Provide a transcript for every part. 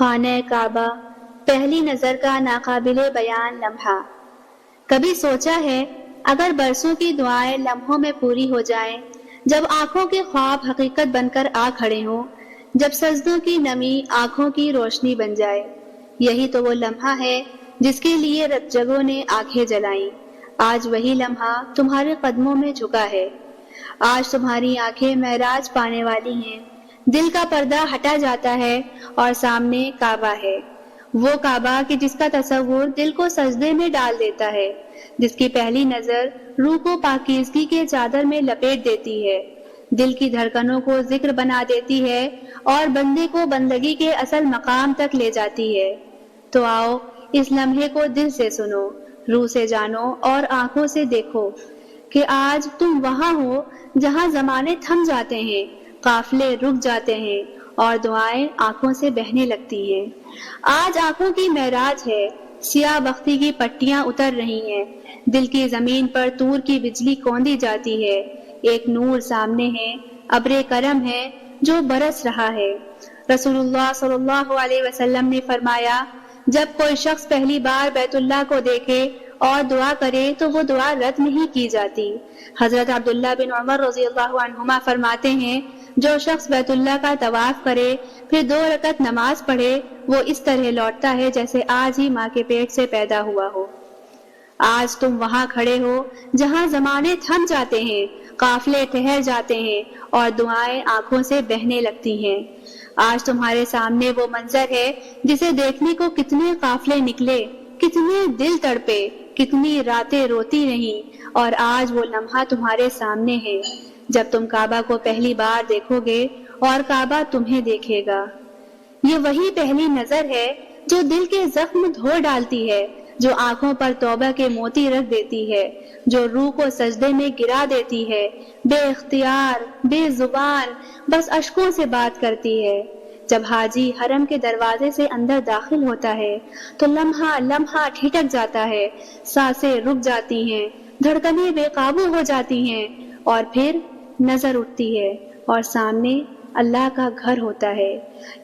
خانہ کعبہ، پہلی نظر کا ناقابل بیان لمحہ۔ کبھی سوچا ہے اگر برسوں کی دعائیں لمحوں میں پوری ہو جائیں، جب آنکھوں کے خواب حقیقت بن کر آ کھڑے ہوں، جب سجدوں کی نمی آنکھوں کی روشنی بن جائے۔ یہی تو وہ لمحہ ہے جس کے لیے رت جگوں نے آنکھیں جلائیں۔ آج وہی لمحہ تمہارے قدموں میں جھکا ہے۔ آج تمہاری آنکھیں معراج پانے والی ہیں۔ دل کا پردہ ہٹا جاتا ہے اور سامنے کعبہ ہے، وہ کعبہ کہ جس کا تصور دل کو سجدے میں ڈال دیتا ہے، جس کی پہلی نظر روح کو پاکیزگی کے چادر میں لپیٹ دیتی ہے، دل کی دھڑکنوں کو ذکر بنا دیتی ہے اور بندے کو بندگی کے اصل مقام تک لے جاتی ہے۔ تو آؤ اس لمحے کو دل سے سنو، روح سے جانو اور آنکھوں سے دیکھو کہ آج تم وہاں ہو جہاں زمانے تھم جاتے ہیں، قافلے رک جاتے ہیں اور دعائیں آنکھوں سے بہنے لگتی ہیں۔ آج آنکھوں کی معراج ہے، سیاہ بختی کی پٹیاں اتر رہی ہیں، دل کی زمین پر طور کی بجلی کوندی جاتی ہے، ایک نور سامنے ہے، ابر کرم ہے جو برس رہا ہے۔ رسول اللہ صلی اللہ علیہ وسلم نے فرمایا، جب کوئی شخص پہلی بار بیت اللہ کو دیکھے اور دعا کرے تو وہ دعا رد نہیں کی جاتی۔ حضرت عبداللہ بن عمر رضی اللہ عنہما فرماتے ہیں، جو شخص بیت اللہ کا طواف کرے پھر 2 رکعت نماز پڑھے، وہ اس طرح لوٹتا ہے جیسے آج ہی ماں کے پیٹ سے پیدا ہوا ہو۔ آج تم وہاں کھڑے ہو جہاں زمانے تھم جاتے ہیں، قافلے ٹھہر جاتے ہیں اور دعائیں آنکھوں سے بہنے لگتی ہیں۔ آج تمہارے سامنے وہ منظر ہے جسے دیکھنے کو کتنے قافلے نکلے، کتنے دل تڑپے، کتنی راتیں روتی رہیں، اور آج وہ لمحہ تمہارے سامنے ہے جب تم کعبہ کو پہلی بار دیکھو گے اور کعبہ تمہیں دیکھے گا۔ یہ وہی پہلی نظر ہے جو دل کے زخم دھو ڈالتی ہے، جو آنکھوں پر توبہ کے موتی رکھ دیتی ہے، جو روح کو سجدے میں گرا دیتی ہے، بے اختیار، بے زبان، بس اشکوں سے بات کرتی ہے۔ جب حاجی حرم کے دروازے سے اندر داخل ہوتا ہے تو لمحہ لمحہ ٹھٹک جاتا ہے، سانسیں رک جاتی ہیں، دھڑکنیں بے قابو ہو جاتی ہیں، اور پھر نظر اٹھتی ہے اور سامنے اللہ کا گھر ہوتا ہے۔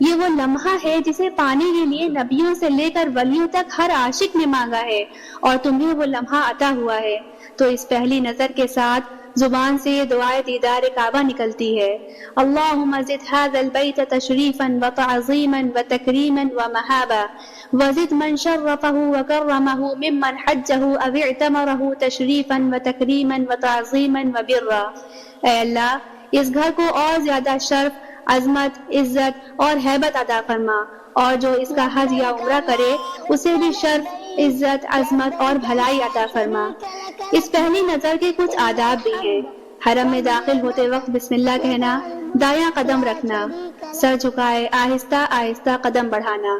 یہ وہ لمحہ ہے جسے پانے کے لیے نبیوں سے لے کر ولیوں تک ہر عاشق نے مانگا ہے، اور تمہیں وہ لمحہ عطا ہوا ہے۔ تو اس پہلی نظر کے ساتھ زبان سے یہ دعائے دیدار کعبہ نکلتی ہے، اللہم زد ھذا البیت تشریفا وتعظیما وتکریما ومہابا وزد من شرفہ وکرمہ ممن حجہ او اعتمرہ تشریفا وتکریما وتعظیما وبرا۔ اے اللہ، اس گھر کو اور زیادہ شرف، عظمت، عزت اور ہیبت عطا فرما، اور جو اس کا حج یا عمرہ کرے اسے بھی شرف، عزت، عظمت اور بھلائی عطا فرما۔ اس پہلی نظر کے کچھ آداب بھی ہیں۔ حرم میں داخل ہوتے وقت بسم اللہ کہنا، دایاں قدم رکھنا، سر جھکائے آہستہ آہستہ قدم بڑھانا،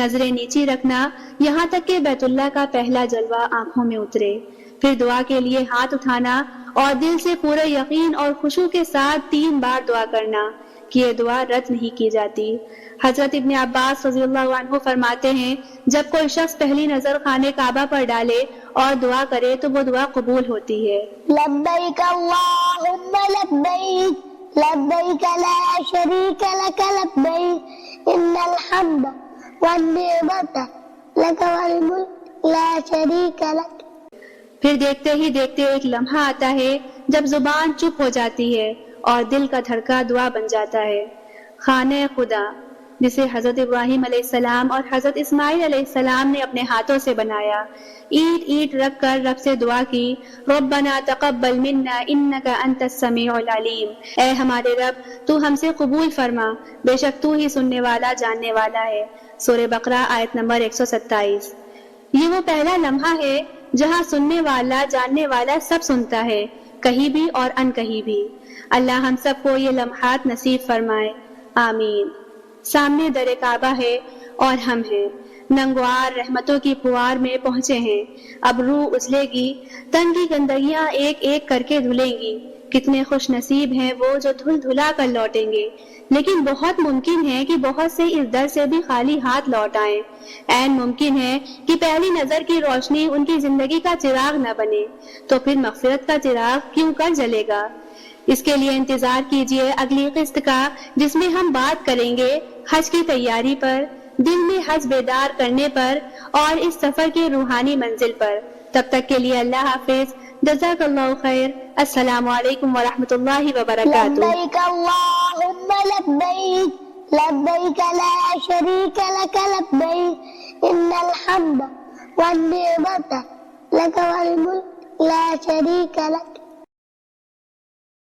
نظریں نیچی رکھنا یہاں تک کہ بیت اللہ کا پہلا جلوہ آنکھوں میں اترے، پھر دعا کے لیے ہاتھ اٹھانا اور دل سے پورے یقین اور خشوع کے ساتھ 3 بار دعا کرنا کہ یہ دعا رد نہیں کی جاتی۔ حضرت ابن عباس رضی اللہ عنہ فرماتے ہیں، جب کوئی شخص پہلی نظر خانے کعبہ پر ڈالے اور دعا کرے تو وہ دعا قبول ہوتی ہے۔ لبیک اللہم لبیک لبیک لا شریک لک لبیک ان الحمد والنعمت لک والملک لا شریک لک۔ پھر دیکھتے ہی دیکھتے ایک لمحہ آتا ہے جب زبان چپ ہو جاتی ہے اور دل کا دھڑکا دعا بن جاتا ہے۔ خانہ خدا، جسے حضرت ابراہیم علیہ السلام اور حضرت اسماعیل علیہ السلام نے اپنے ہاتھوں سے بنایا، اینٹ اینٹ رکھ کر رب سے دعا کی، ربنا تقبل منا انک انت السمیع العلیم، اے ہمارے رب تو ہم سے قبول فرما، بے شک تو ہی سننے والا جاننے والا ہے۔ سورہ بقرہ آیت نمبر 127۔ یہ وہ پہلا لمحہ ہے جہاں سننے والا جاننے والا سب سنتا ہے، کہیں بھی اور ان کہیں بھی۔ اللہ ہم سب کو یہ لمحات نصیب فرمائے، آمین۔ سامنے در کعبہ ہے اور ہم ہیں، ننگوار رحمتوں کی پھوار میں پہنچے ہیں۔ اب روح اجلے گی، تن کی گندگیاں ایک ایک کر کے دھلیں گی۔ کتنے خوش نصیب ہیں وہ جو دھل دھلا کر لوٹیں گے، لیکن بہت ممکن ہے کہ بہت سے اس در سے بھی خالی ہاتھ لوٹ آئیں۔ عین ممکن ہے کہ پہلی نظر کی روشنی ان کی زندگی کا چراغ نہ بنے، تو پھر مغفرت کا چراغ کیوں کر جلے گا؟ اس کے لیے انتظار کیجئے اگلی قسط کا، جس میں ہم بات کریں گے حج کی تیاری پر، دل میں حس بیدار کرنے پر اور اس سفر کی روحانی منزل پر. تب تک کے لیے اللہ حافظ. جزاک اللہ خیر. السلام علیکم ورحمۃ اللہ وبرکاتہ. لبيك اللهم لبيك لبيك لا شريك لك لبيك إن الحمد والنعمة لك والملك لا شريك لك